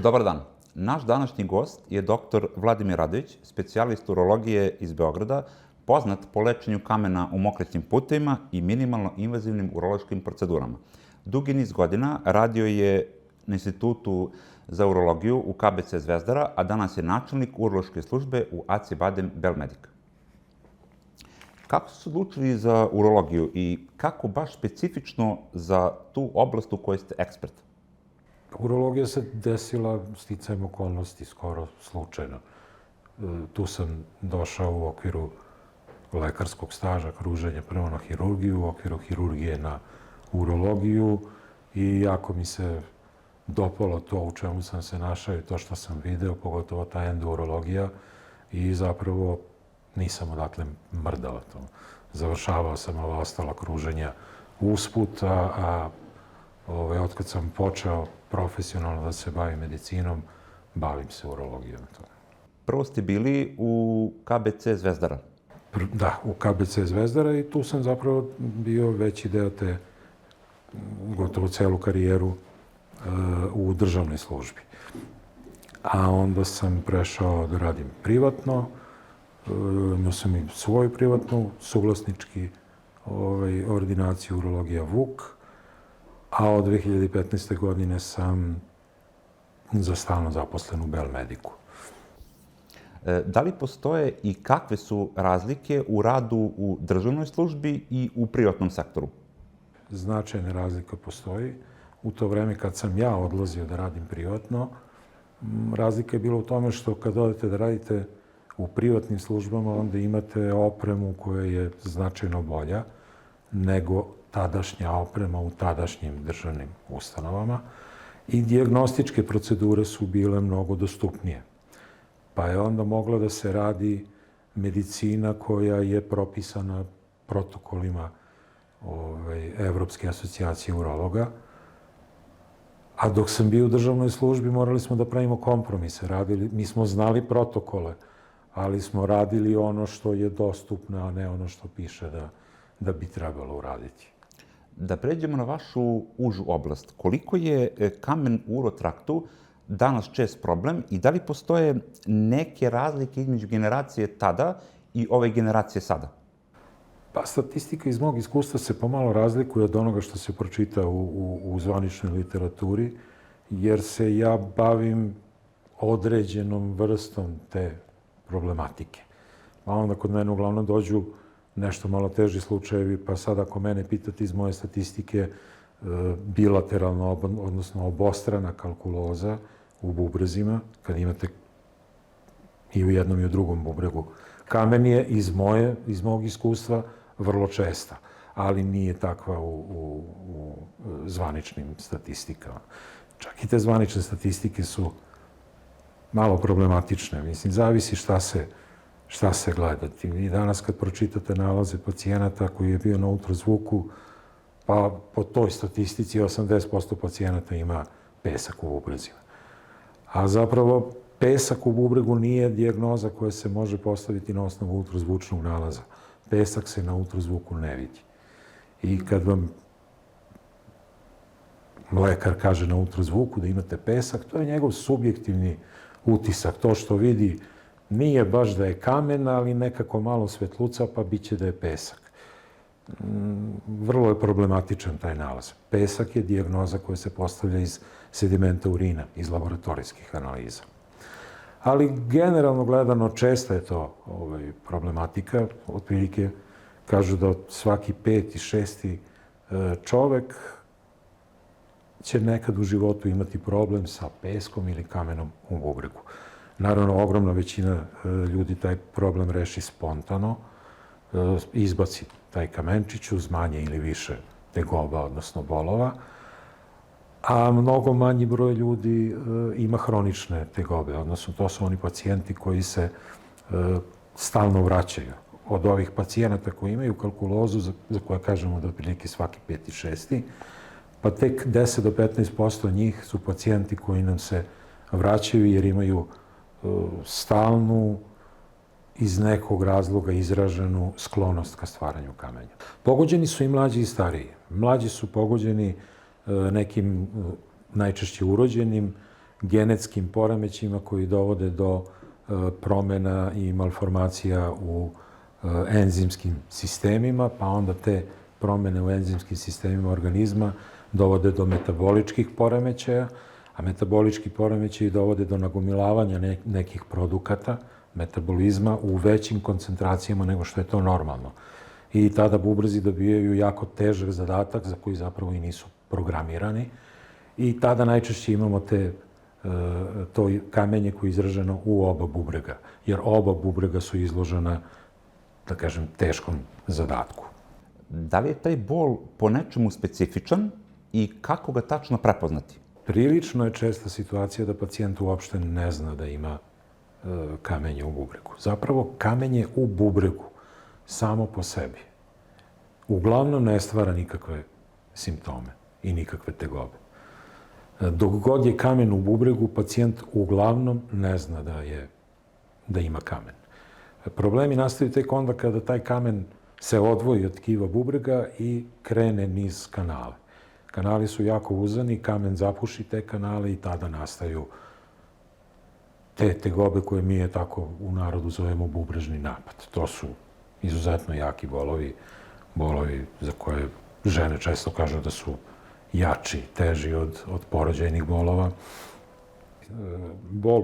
Dobar dan. Naš današnji gost je dr. Vladimir Radović, specijalist urologije iz Beograda, poznat po lečenju kamena u mokrećim putevima i minimalno invazivnim urološkim procedurama. Dugi niz godina radio je na Institutu za urologiju u KBC Zvezdara, a danas je načelnik urološke službe u AC Badem Belmedic. Kako ste se odlučili za urologiju i kako baš specifično za tu oblast u kojoj ste ekspert? Urologija se desila sticajem okolnosti, skoro slučajno. Tu sam došao u okviru lekarskog staža, kruženja prvo na hirurgiju, u okviru hirurgije na urologiju i jako mi se dopalo to u čemu sam se našao i to što sam video, pogotovo ta endourologija i zapravo nisam odatle mrdao to. Završavao sam ova ostala kruženja usput, a otkad sam počeo profesionalno da se bavim medicinom, bavim se urologijom. Prvo ste bili u KBC Zvezdara. Da, u KBC Zvezdara i tu sam zapravo bio veći deo te, gotovo celu karijeru u državnoj službi. A onda sam prešao da radim privatno, imao sam i svoju privatnu suvlasnički ordinaciju urologija Vuk, a od 2015. godine sam za stalno zaposlen u Belmedicu. Da li postoje i kakve su razlike u radu u državnoj službi i u privatnom sektoru? Značajna razlika postoji. U to vreme kad sam ja odlazio da radim privatno, razlika je bila u tome što kad odete da radite u privatnim službama, onda imate opremu koja je značajno bolja nego tadašnja oprema u tadašnjim državnim ustanovama i dijagnostičke procedure su bile mnogo dostupnije. Pa je onda mogla da se radi medicina koja je propisana protokolima Evropske asocijacije urologa, a dok sam bio u državnoj službi morali smo da pravimo kompromise. Mi smo znali protokole, ali smo radili ono što je dostupno, a ne ono što piše da bi trebalo uraditi. Da pređemo na vašu užu oblast. Koliko je kamen u urotraktu danas čest problem i da li postoje neke razlike između generacije tada i ove generacije sada? Pa statistika iz mog iskustva se pomalo razlikuje od onoga što se pročita u zvaničnoj literaturi, jer se ja bavim određenom vrstom te problematike. A onda kod mene uglavnom dođu nešto malo teži slučajevi, pa sad ako mene pitate iz moje statistike, bilateralno, odnosno obostrana kalkuloza u bubrezima, kad imate i u jednom i u drugom bubregu kamen je iz mog iskustva vrlo česta, ali nije takva u zvaničnim statistikama. Čak i te zvanične statistike su malo problematične. Mislim, zavisi šta se gledati. I danas kad pročitate nalaze pacijenata koji je bio na ultrazvuku, pa po toj statistici 80% pacijenata ima pesak u bubrezima. A zapravo pesak u bubregu nije dijagnoza koja se može postaviti na osnovu ultrazvučnog nalaza. Pesak se na ultrazvuku ne vidi. I kad vam lekar kaže na ultrazvuku da imate pesak, to je njegov subjektivni utisak. To što vidi nije baš da je kamen, ali nekako malo svetluca, pa bit će da je pesak. Vrlo je problematičan taj nalaz. Pesak je dijagnoza koja se postavlja iz sedimenta urina, iz laboratorijskih analiza. Ali generalno gledano česta je to problematika. Otprilike kažu da svaki 5. i 6. čovek će nekad u životu imati problem sa peskom ili kamenom u bubregu. Naravno, ogromna većina ljudi taj problem reši spontano, izbaci taj kamenčić uz manje ili više tegoba, odnosno bolova, a mnogo manji broj ljudi ima hronične tegobe, odnosno to su oni pacijenti koji se stalno vraćaju. Od ovih pacijenata koji imaju kalkulozu, za koje kažemo da otprilike svaki 5. i 6. pa tek 10 do 15% njih su pacijenti koji nam se vraćaju jer imaju stalnu, iz nekog razloga izraženu sklonost ka stvaranju kamenja. Pogođeni su i mlađi i stariji. Mlađi su pogođeni nekim najčešće urođenim genetskim poremećima koji dovode do promena i malformacija u enzimskim sistemima, pa onda te promene u enzimskim sistemima organizma dovode do metaboličkih poremećaja, a metabolički poremećaji dovode do nagomilavanja nekih produkata, metabolizma u većim koncentracijama nego što je to normalno. I tada bubrezi dobijaju jako težak zadatak za koji zapravo i nisu programirani. I tada najčešće imamo to kamenje koje je izraženo u oba bubrega, jer oba bubrega su izložena, da kažem, teškom zadatku. Da li je taj bol po nečemu specifičan i kako ga tačno prepoznati? Prilično je česta situacija da pacijent uopšte ne zna da ima kamenje u bubregu. Zapravo, kamenje u bubregu samo po sebi uglavnom ne stvara nikakve simptome i nikakve tegobe. Dok god je kamen u bubregu, pacijent uglavnom ne zna da ima kamen. Problemi nastaju tek onda kada taj kamen se odvoji od tkiva bubrega i krene niz kanale. Kanali su jako uzani, kamen zapuši te kanale i tada nastaju te tegobe koje mi tako u narodu zovemo bubrežni napad. To su izuzetno jaki bolovi za koje žene često kažu da su jači, teži od porođajnih bolova. Bol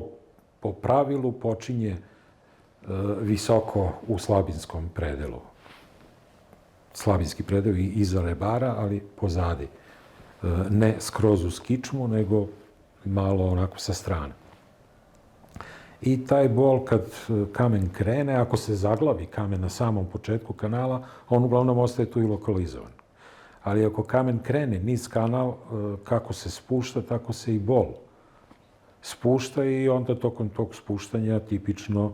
po pravilu počinje visoko u slabinskom predelu. Slabinski predel i iza rebara, ali pozadi. Ne skroz uz kičmu, nego malo onako sa strane. I taj bol kad kamen krene, ako se zaglavi kamen na samom početku kanala, on uglavnom ostaje tu i lokalizovan. Ali ako kamen krene niz kanal, kako se spušta, tako se i bol spušta i onda tokom tog spuštanja tipično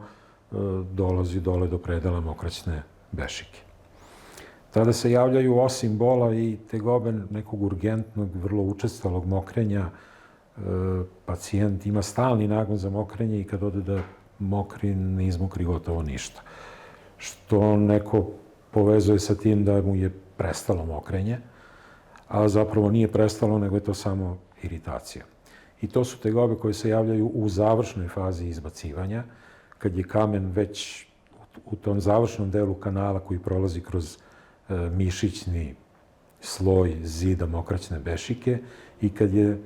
dolazi dole do predela mokraćne bešike. Tada se javljaju osim bola i tegobe nekog urgentnog, vrlo učestalog mokrenja. Pacijent ima stalni nagon za mokrenje i kad ode da mokri, ne izmokri gotovo ništa. Što neko povezuje sa tim da mu je prestalo mokrenje, a zapravo nije prestalo, nego je to samo iritacija. I to su tegobe koje se javljaju u završnoj fazi izbacivanja, kad je kamen već u tom završnom delu kanala koji prolazi kroz mišićni sloj zida mokraćne bešike i kad je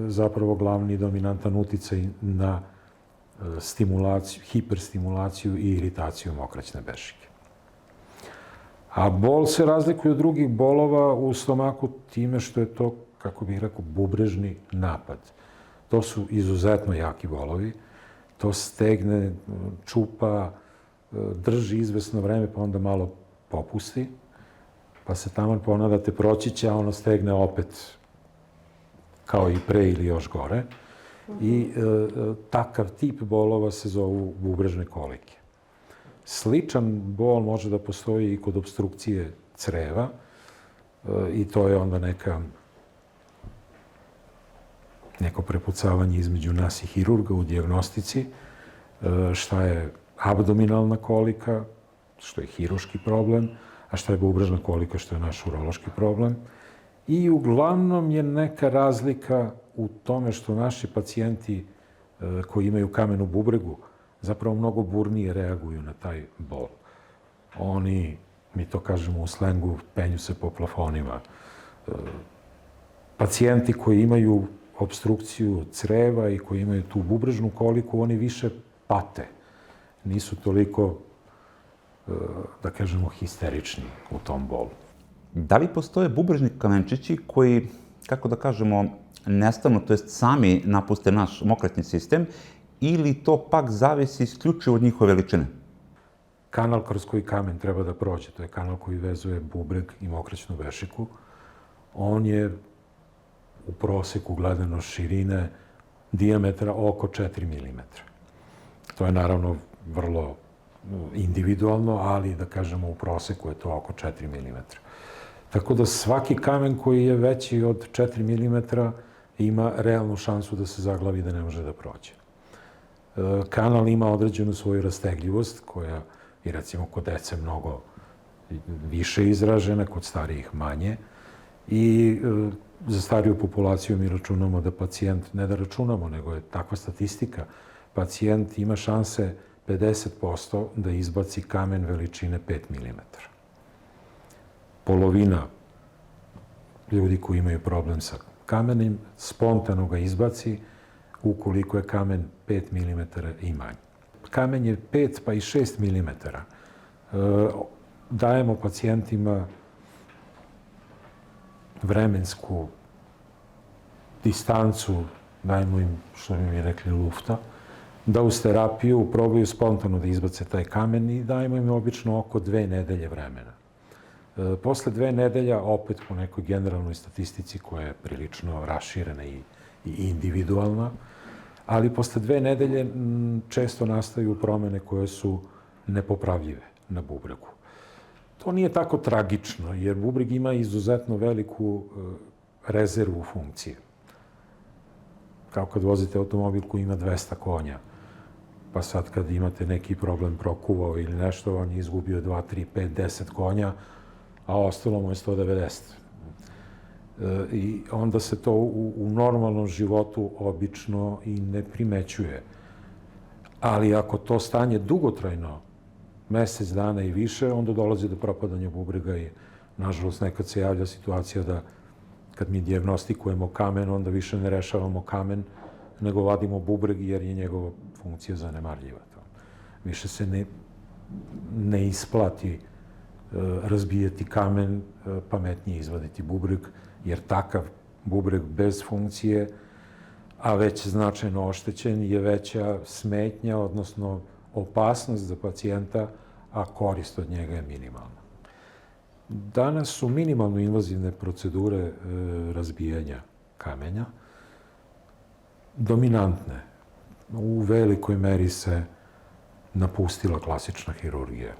zapravo glavni dominantan uticaj na stimulaciju, hiperstimulaciju i iritaciju mokraćne bešike. A bol se razlikuje od drugih bolova u stomaku time što je to, kako bih rekao, bubrežni napad. To su izuzetno jaki bolovi. To stegne, čupa, drži izvesno vreme, pa onda malo popusti, pa se taman ponadate proći će, a ono stegne opet kao i pre ili još gore. I takav tip bolova se zovu bubrežne kolike. Sličan bol može da postoji i kod opstrukcije creva i to je onda neko prepucavanje između nas i hirurga u dijagnostici, šta je abdominalna kolika, što je hiruški problem, a šta je bubrežna kolika, što je naš urološki problem. I uglavnom je neka razlika u tome što naši pacijenti koji imaju kamen u bubregu zapravo mnogo burnije reaguju na taj bol. Oni, mi to kažemo u slengu, penju se po plafonima. Pacijenti koji imaju opstrukciju creva i koji imaju tu bubrežnu koliku, oni više pate. Nisu toliko, da kažemo, histerični u tom bolu. Da li postoje bubrežni kamenčići koji, kako da kažemo, nestanu, to jest sami napuste naš mokraćni sistem, ili to pak zavisi isključivo od njihove veličine? Kanal kroz koji kamen treba da prođe, to je kanal koji vezuje bubreg i mokraćnu bešiku, on je u proseku gledano širine dijametra oko 4 mm. To je naravno vrlo individualno, ali da kažemo u proseku je to oko 4 mm. Tako da svaki kamen koji je veći od 4 mm ima realnu šansu da se zaglavi da ne može da prođe. Kanal ima određenu svoju rastegljivost, koja je recimo kod dece mnogo više izražena, kod starijih manje. I Za stariju populaciju mi računamo da pacijent, ne da računamo, nego je takva statistika, pacijent ima šanse 50% da izbaci kamen veličine 5 mm. Polovina ljudi koji imaju problem sa kamenim spontano ga izbaci ukoliko je kamen 5 mm i manje. Kamen je 5 pa i 6 mm. Dajemo pacijentima vremensku distancu, dajemo im, što bi mi rekli, lufta, da uz terapiju probaju spontano da izbace taj kamen i dajemo im obično oko 2 nedelje vremena. Posle 2 nedelja, opet po nekoj generalnoj statistici koja je prilično raširena i individualna, ali posle 2 nedelje često nastaju promene koje su nepopravljive na bubregu. To nije tako tragično, jer bubreg ima izuzetno veliku rezervu funkcije. Kao kad vozite automobil koji ima 200 konja, pa sad kad imate neki problem prokuvao ili nešto, on je izgubio 2, 3, 5, 10 konja, a ostalo mu je 190. I onda se to u normalnom životu obično i ne primećuje. Ali ako to stanje dugotrajno, mesec dana i više, onda dolazi do propadanja bubrega i, nažalost, nekad se javlja situacija da kad mi dijagnostikujemo kamen, onda više ne rešavamo kamen, nego vadimo bubreg jer je njegova funkcija zanemarljiva. Više se ne isplati razbijati kamen, pametnije izvaditi bubreg, jer takav bubreg bez funkcije, a već značajno oštećen, je veća smetnja, odnosno opasnost za pacijenta, a korist od njega je minimalna. Danas su minimalno invazivne procedure razbijanja kamenja dominantne. U velikoj meri se napustila klasična hirurgija.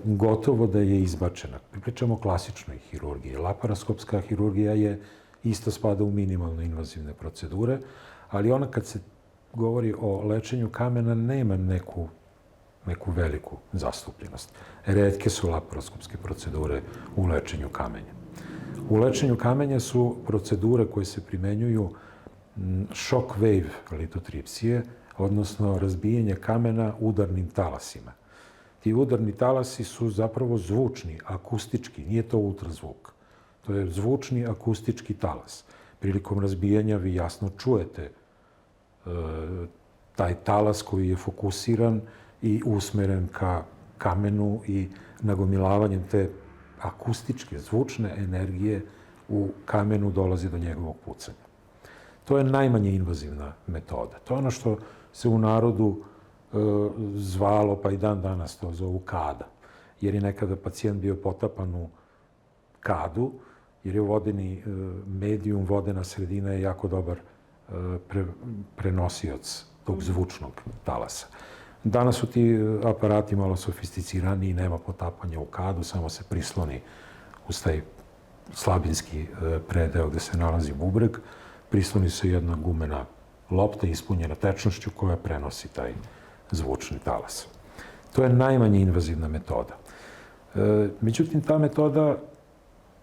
Gotovo da je izbačena. Pričamo o klasičnoj hirurgiji. Laparoskopska hirurgija je isto spada u minimalno invazivne procedure, ali ona kad se govori o lečenju kamena nema neku veliku zastupljenost. Retke su laparoskopske procedure u lečenju kamenja. U lečenju kamenja su procedure koje se primenjuju shock wave litotripsije, odnosno razbijanje kamena udarnim talasima. Ti udarni talasi su zapravo zvučni, akustički, nije to ultrazvuk. To je zvučni, akustički talas. Prilikom razbijanja vi jasno čujete taj talas koji je fokusiran i usmeren ka kamenu i nagomilavanjem te akustičke, zvučne energije u kamenu dolazi do njegovog pucanja. To je najmanje invazivna metoda. To je ono što se u narodu zvalo, pa i dan danas to zovu kada. Jer je nekada pacijent bio potapan u kadu, jer je vodeni medijum, vodena sredina je jako dobar prenosioc tog zvučnog talasa. Danas su ti aparati malo sofisticiraniji, nema potapanja u kadu, samo se prisloni uz taj slabinski predeo gde se nalazi bubreg, prisloni se jedna gumena lopta ispunjena tečnošću koja prenosi taj zvučni talas. To je najmanje invazivna metoda. Međutim, ta metoda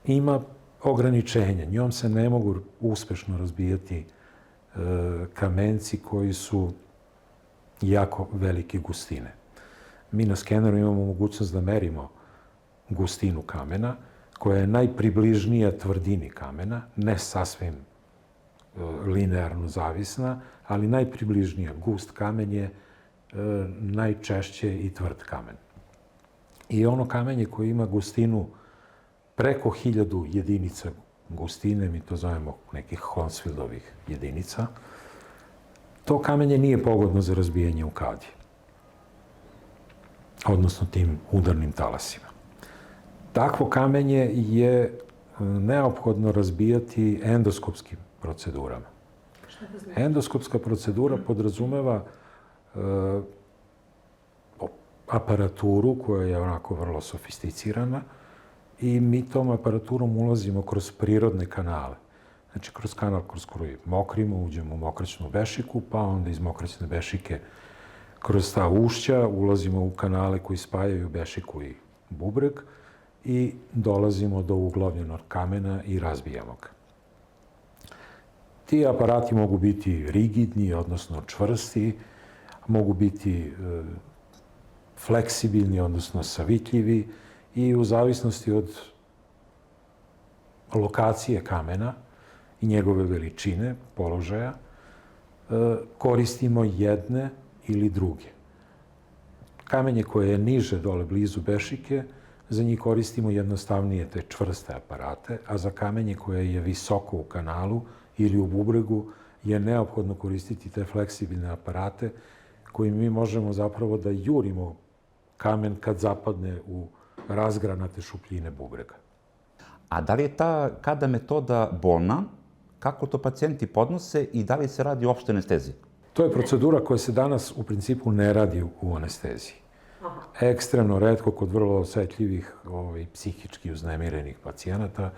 ima ograničenja. Njom se ne mogu uspešno razbijati kamenci koji su jako velike gustine. Mi na skeneru imamo mogućnost da merimo gustinu kamena, koja je najpribližnija tvrdini kamena, ne sasvim linearno zavisna, ali najpribližnija. Gust kamen je najčešće i tvrd kamen. I ono kamenje koje ima gustinu preko 1000 jedinica gustine, mi to zovemo nekih Hounsfieldovih jedinica, to kamenje nije pogodno za razbijanje u kadi, odnosno tim udarnim talasima. Takvo kamenje je neophodno razbijati endoskopskim procedurama. Endoskopska procedura podrazumeva aparaturu koja je onako vrlo sofisticirana i mi tom aparaturom ulazimo kroz prirodne kanale. Znači, kroz kanal kroz koji mokrimo, uđemo u mokraćnu bešiku, pa onda iz mokraćne bešike kroz ta ušća ulazimo u kanale koji spajaju bešiku i bubreg i dolazimo do uglavljenog kamena i razbijamo ga. Ti aparati mogu biti rigidni, odnosno čvrsti, mogu biti fleksibilni, odnosno savitljivi i u zavisnosti od lokacije kamena i njegove veličine, položaja, koristimo jedne ili druge. Kamenje koje je niže dole blizu bešike, za njih koristimo jednostavnije te čvrste aparate, a za kamenje koje je visoko u kanalu ili u bubregu je neophodno koristiti te fleksibilne aparate kojim mi možemo zapravo da jurimo kamen kad zapadne u razgranate šupljine bubrega. A da li je kada metoda bolna, kako to pacijenti podnose i da li se radi o opštoj anesteziji? To je procedura koja se danas u principu ne radi u anesteziji. Ekstremno retko kod vrlo osetljivih psihički uznemirenih pacijenata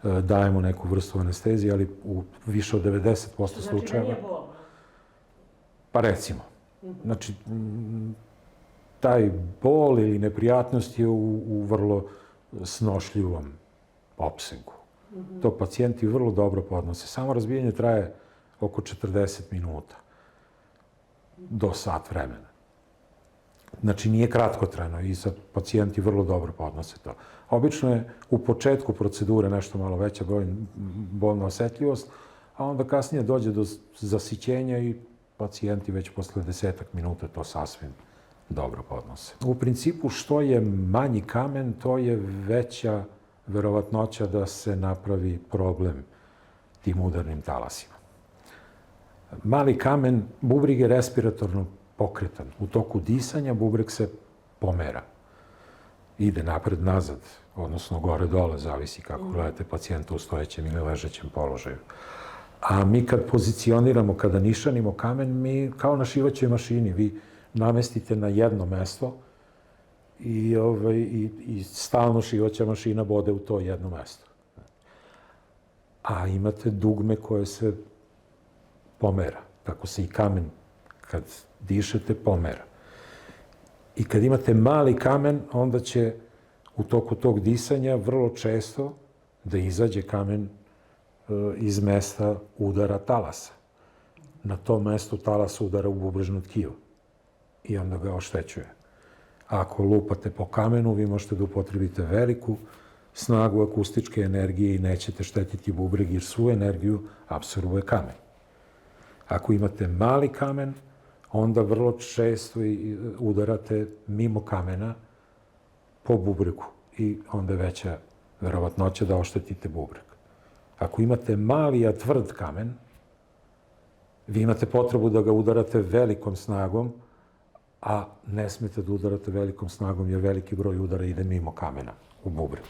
dajemo neku vrstu anestezije, ali u više od 90% slučajeva... Znači da nije bolno? Pa recimo. Znači, taj bol ili neprijatnost je u vrlo snošljivom opsegu. To pacijenti vrlo dobro podnose. Samo razbijanje traje oko 40 minuta do sat vremena. Znači, nije kratkotrajno i sad pacijenti vrlo dobro podnose to. Obično je u početku procedure nešto malo veća bolna osetljivost, a onda kasnije dođe do zasićenja i pacijenti već posle 10 minuta to sasvim dobro podnose. U principu, što je manji kamen, to je veća verovatnoća da se napravi problem tim udarnim talasima. Mali kamen, bubreg je respiratorno pokretan. U toku disanja bubreg se pomera. Ide napred-nazad, odnosno gore-dole, zavisi kako gledate pacijenta u stojećem ili ležećem položaju. A mi kad pozicioniramo, kada nišanimo kamen, mi kao na šivaćoj mašini, vi namestite na jedno mesto i stalno šivaća mašina bode u to jedno mesto. A imate dugme koje se pomera. Tako se i kamen, kad dišete, pomera. I kad imate mali kamen, onda će u toku tog disanja vrlo često da izađe kamen iz mesta udara talasa. Na tom mestu talas udara u bubrežno tkivo i onda ga oštećuje. Ako lupate po kamenu, vi možete da upotrebite veliku snagu akustičke energije i nećete štetiti bubreg, jer svu energiju apsorbuje kamen. Ako imate mali kamen, onda vrlo često udarate mimo kamena po bubregu i onda je veća verovatnoća da oštetite bubreg. Ako imate mali, a tvrd kamen, vi imate potrebu da ga udarate velikom snagom, a ne smete da udarate velikom snagom, jer veliki broj udara ide mimo kamena u bubreg.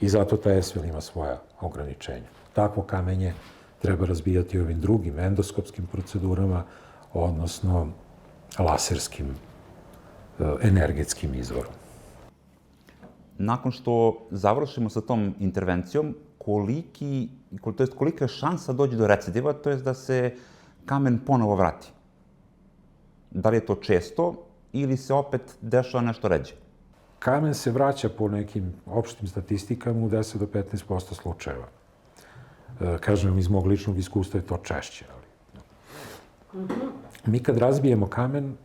I zato ta esvel ima svoja ograničenja. Takvo kamenje treba razbijati ovim drugim endoskopskim procedurama, odnosno laserskim energetskim izvorom. Nakon što završimo sa tom intervencijom, kolika je šansa dođe do recidiva, to je da se kamen ponovo vrati? Da li je to često ili se opet dešava nešto ređe? Kamen se vraća po nekim opštim statistikama u 10 do 15% slučajeva. Kažem, iz mog ličnog iskustva je to češće. Mi kad razbijemo kamen,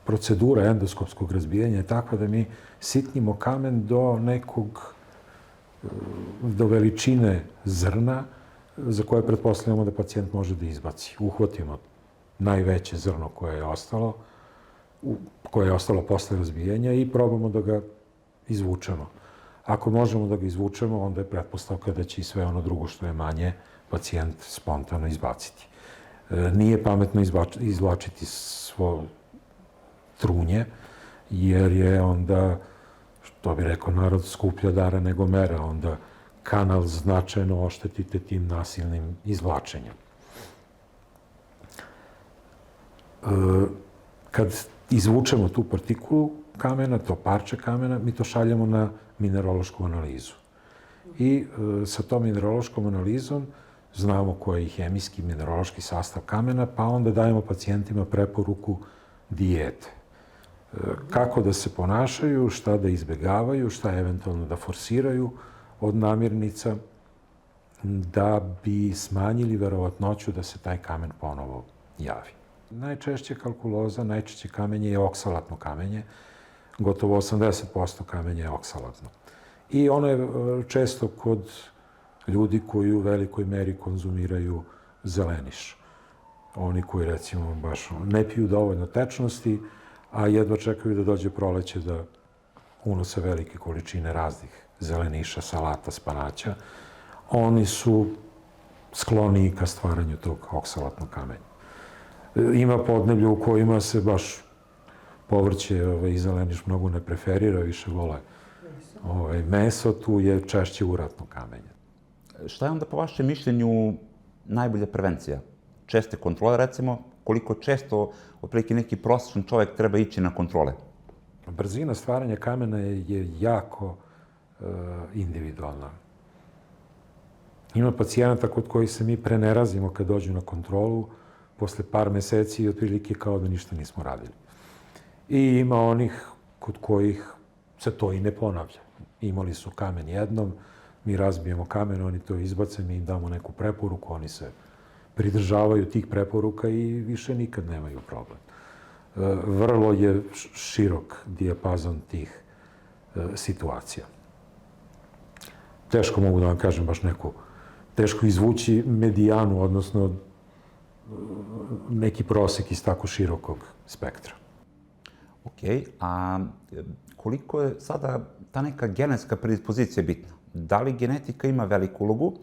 procedura endoskopskog razbijanja je takva da mi sitnimo kamen do veličine zrna za koje pretpostavljamo da pacijent može da izbaci. Uhvatimo najveće zrno koje je ostalo posle razbijanja i probamo da ga izvučemo. Ako možemo da ga izvučemo, onda je pretpostavka da će i sve ono drugo što je manje pacijent spontano izbaciti. Nije pametno izvlačiti svo trunje, jer je onda, što bi rekao narod, skuplja dara nego mera. Onda kanal značajno oštetite tim nasilnim izvlačenjem. Kad izvučemo tu partikulu kamena, to parče kamena, mi to šaljemo na minerološku analizu. I sa tom minerološkom analizom znamo koji je hemijski, minerološki sastav kamena, pa onda dajemo pacijentima preporuku dijete. kako da se ponašaju, šta da izbjegavaju, šta eventualno da forsiraju od namirnica, da bi smanjili verovatnoću da se taj kamen ponovo javi. Najčešće kalkuloza, najčešće kamenje je oksalatno kamenje. Gotovo 80% kamenja je oksalatno. I ono je često kod ljudi koji u velikoj meri konzumiraju zeleniš. Oni koji, recimo, baš ne piju dovoljno tečnosti, a jedva čekaju da dođe proleće da unose velike količine raznih zeleniša, salata, spanaća, oni su skloniji ka stvaranju tog oksalatnog kamenja. Ima podneblja u kojima se baš povrće i zeleniš mnogo ne preferira, više vole meso, tu je češće uratno kamenje. Šta je onda po vašem mišljenju najbolja prevencija? Česte kontrole, recimo, koliko često, otprilike neki prosječan čovjek treba ići na kontrole? Brzina stvaranja kamena je jako individualna. Ima pacijenata kod kojih se mi prenerazimo kad dođu na kontrolu, posle par meseci i otprilike kao da ništa nismo radili. I ima onih kod kojih se to i ne ponavlja. Imali su kamen jednom, mi razbijemo kamen, oni to izbace, mi im damo neku preporuku, oni se pridržavaju tih preporuka i više nikad nemaju problem. Vrlo je širok dijapazon tih situacija. Teško mogu da vam kažem baš neku, teško izvući medijanu, odnosno neki prosek iz tako širokog spektra. Ok, a koliko je sada ta neka genetska predispozicija bitna? Da li genetika ima veliku ulogu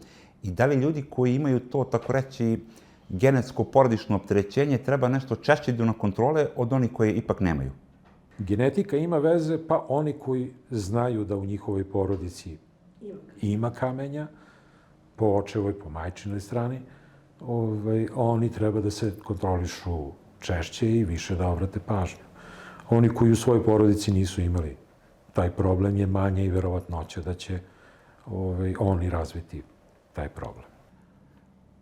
i da li ljudi koji imaju to, tako reći, genetsko porodično opterećenje treba nešto češće idu na kontrole od onih koji ipak nemaju? Genetika ima veze, pa oni koji znaju da u njihovoj porodici ima kamenja, po očevoj, po majčinoj strani, oni treba da se kontrolišu češće i više da obrate pažnju. Oni koji u svojoj porodici nisu imali taj problem je manje i verovatnoća da će oni razviti taj problem.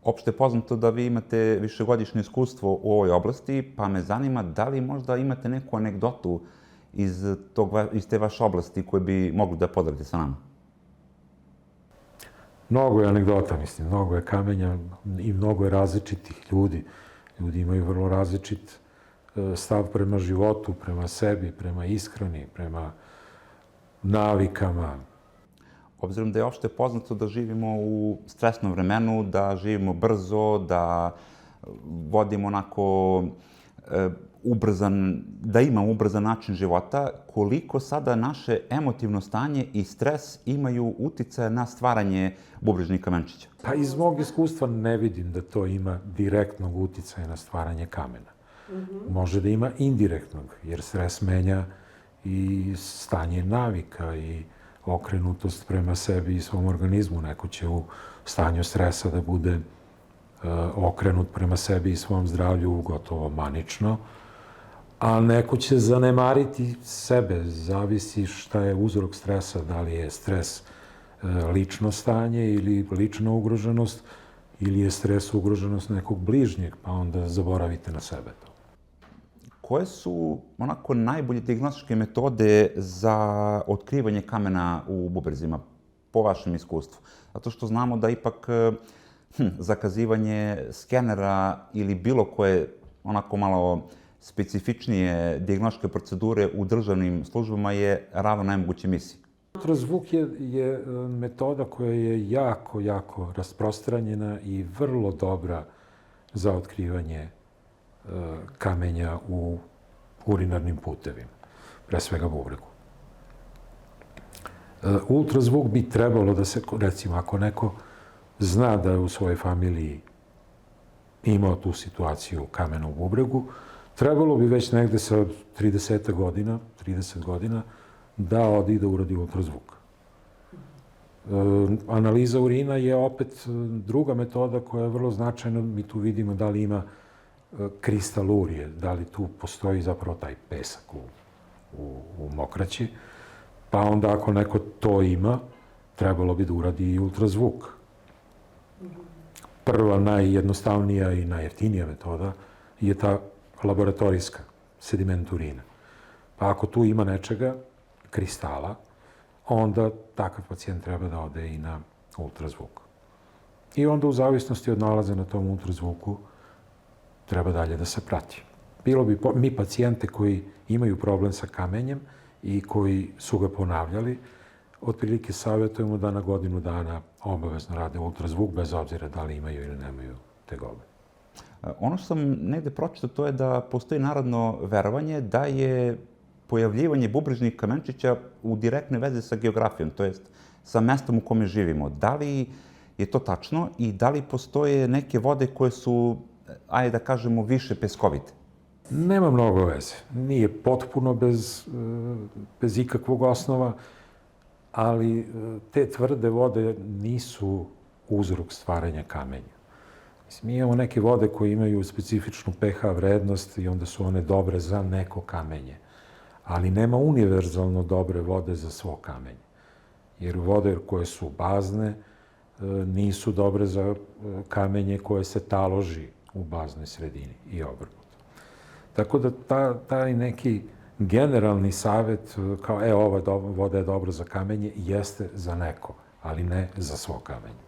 Opšte je poznato da vi imate višegodišnje iskustvo u ovoj oblasti, pa me zanima da li možda imate neku anegdotu iz te vaše oblasti koju bi mogli da podelite sa nama? Mnogo je anegdota, mislim, mnogo je kamenja i mnogo je različitih ljudi. Ljudi imaju vrlo različit stav prema životu, prema sebi, prema ishrani, prema navikama. Obzirom da je opšte poznato da živimo u stresnom vremenu, da živimo brzo, da vodimo onako da imamo ubrzan način života, koliko sada naše emotivno stanje i stres imaju uticaja na stvaranje bubrežnih kamenčića? Pa iz mog iskustva ne vidim da to ima direktnog uticaja na stvaranje kamena. Može da ima indirektnog, jer stres menja i stanje navika i okrenutost prema sebi i svom organizmu. Neko će u stanju stresa da bude okrenut prema sebi i svom zdravlju gotovo manično, a neko će zanemariti sebe. Zavisi šta je uzrok stresa, da li je stres lično stanje ili lična ugroženost, ili je stres ugroženost nekog bližnjeg, pa onda zaboravite na sebe to. Koje su onako najbolje dijagnostičke metode za otkrivanje kamena u bubrezima, po vašem iskustvu? Zato što znamo da ipak zakazivanje skenera ili bilo koje onako malo specifičnije dijagnostičke procedure u državnim službama je ravno najmogućoj misiji. Ultrazvuk je metoda koja je jako, jako rasprostranjena i vrlo dobra za otkrivanje kamenja u urinarnim putevima, pre svega bubregu. Ultrazvuk bi trebalo da se, recimo, ako neko zna da je u svojoj familiji imao tu situaciju kamena u bubregu, trebalo bi već negde sa 30 godina da ode i da uradi ultrazvuk. Analiza urina je opet druga metoda koja je vrlo značajna. Mi tu vidimo da li ima kristalurije, da li tu postoji zapravo taj pesak u mokraći. Pa onda ako neko to ima, trebalo bi da uradi i ultrazvuk. Prva, najjednostavnija i najjeftinija metoda je ta laboratorijska, sediment urina. Pa ako tu ima nečega, kristala, onda takav pacijent treba da ode i na ultrazvuk. I onda u zavisnosti od nalaza na tom ultrazvuku treba dalje da se prati. Mi pacijente koji imaju problem sa kamenjem i koji su ga ponavljali, otprilike savjetujemo da na godinu dana obavezno rade ultrazvuk, bez obzira da li imaju ili nemaju tegobe. Ono što sam negde pročitao, to je da postoji narodno verovanje da je pojavljivanje bubrežnih kamenčića u direktnoj vezi sa geografijom, to jest sa mestom u kome živimo. Da li je to tačno i da li postoje neke vode koje su, ajde da kažemo, više peskovite? Nema mnogo veze. Nije potpuno bez ikakvog osnova, ali te tvrde vode nisu uzrok stvaranja kamenja. Mi imamo neke vode koje imaju specifičnu pH vrednost i onda su one dobre za neko kamenje. Ali nema univerzalno dobre vode za svo kamenje. Jer vode koje su bazne nisu dobre za kamenje koje se taloži u baznoj sredini i obrnuto. Tako da taj neki generalni savjet kao ova voda je dobra za kamenje jeste za neko, ali ne za svo kamenje.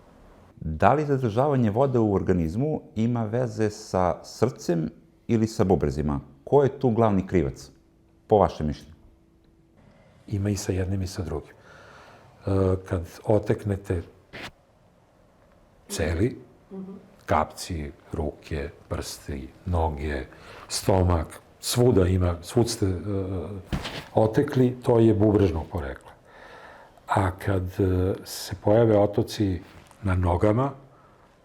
Da li zadržavanje vode u organizmu ima veze sa srcem ili sa bubrezima? Ko je tu glavni krivac, po vašem mišljenju? Ima i sa jednim i sa drugim. Kad oteknete celi, kapci, ruke, prsti, noge, stomak, svud ste otekli, to je bubrežnog porekla. A kad se pojave otoci na nogama,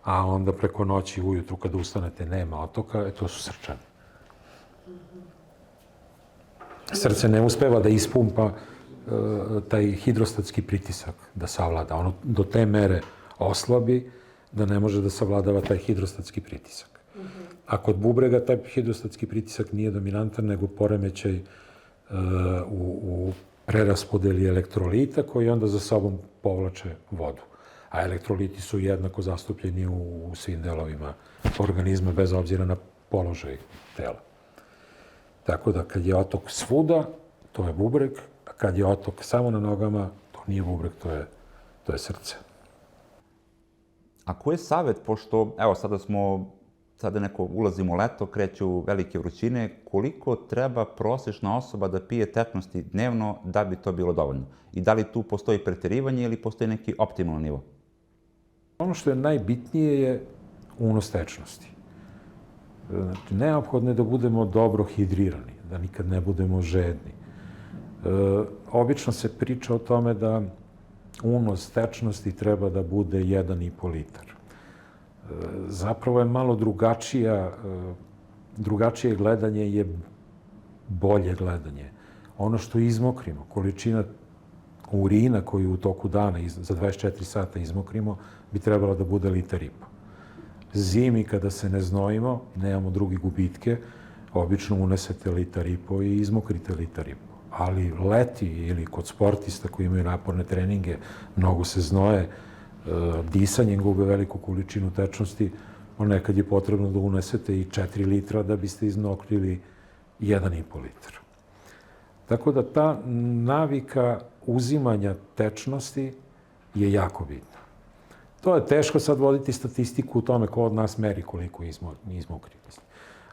a onda preko noći ujutru kad ustanete nema otoka, to su srčani. Srce ne uspeva da ispumpa taj hidrostatski pritisak, da savlada. Ono do te mere oslabi da ne može da savladava taj hidrostatski pritisak. A kod bubrega taj hidrostatski pritisak nije dominantan, nego poremećaj u preraspodeli elektrolita koji onda za sobom povlače vodu. A elektroliti su jednako zastupljeni u svim delovima organizma, bez obzira na položaj tela. Tako da kad je otok svuda, to je bubreg, a kad je otok samo na nogama, to nije bubreg, to je srce. A koji je savjet, pošto, evo, sada neko ulazimo u leto, kreću velike vrućine, koliko treba prosječna osoba da pije tečnosti dnevno da bi to bilo dovoljno? I da li tu postoji preterivanje ili postoji neki optimalan nivo? Ono što je najbitnije je unos tečnosti. Znači, neophodno je da budemo dobro hidrirani, da nikad ne budemo žedni. Obično se priča o tome da unos tečnosti treba da bude 1,5 litar. Zapravo je malo drugačije gledanje je bolje gledanje. Ono što izmokrimo, količina urina koju u toku dana za 24 sata izmokrimo, bi trebalo da bude 1,5 litar. Zimi, kada se ne znojimo, nemamo druge gubitke, obično unesete 1,5 litar i izmokrite 1,5 litar. Ali leti ili kod sportista koji imaju naporne treninge, mnogo se znoje, disanjem gube veliku količinu tečnosti, nekad je potrebno da unesete i 4 litra da biste izmokrili 1,5 litar. Tako da ta navika uzimanja tečnosti je jako bitna. To je teško sad voditi statistiku u tome ko od nas meri koliko izmokri.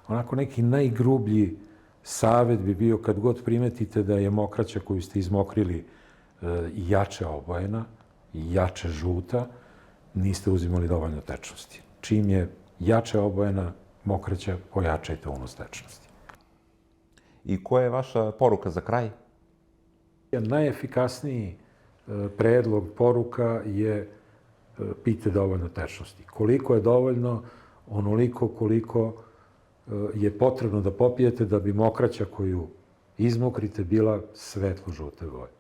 Onako neki najgrublji savjet bi bio kad god primetite da je mokraća koju ste izmokrili jače obojena i jače žuta, niste uzimali dovoljno tečnosti. Čim je jače obojena mokraća, pojačajte unos tečnosti. I koja je vaša poruka za kraj? Najefikasniji predlog poruka je pijte dovoljno tečnosti. Koliko je dovoljno, onoliko koliko je potrebno da popijete da bi mokraća koju izmokrite bila svetlo žute boje.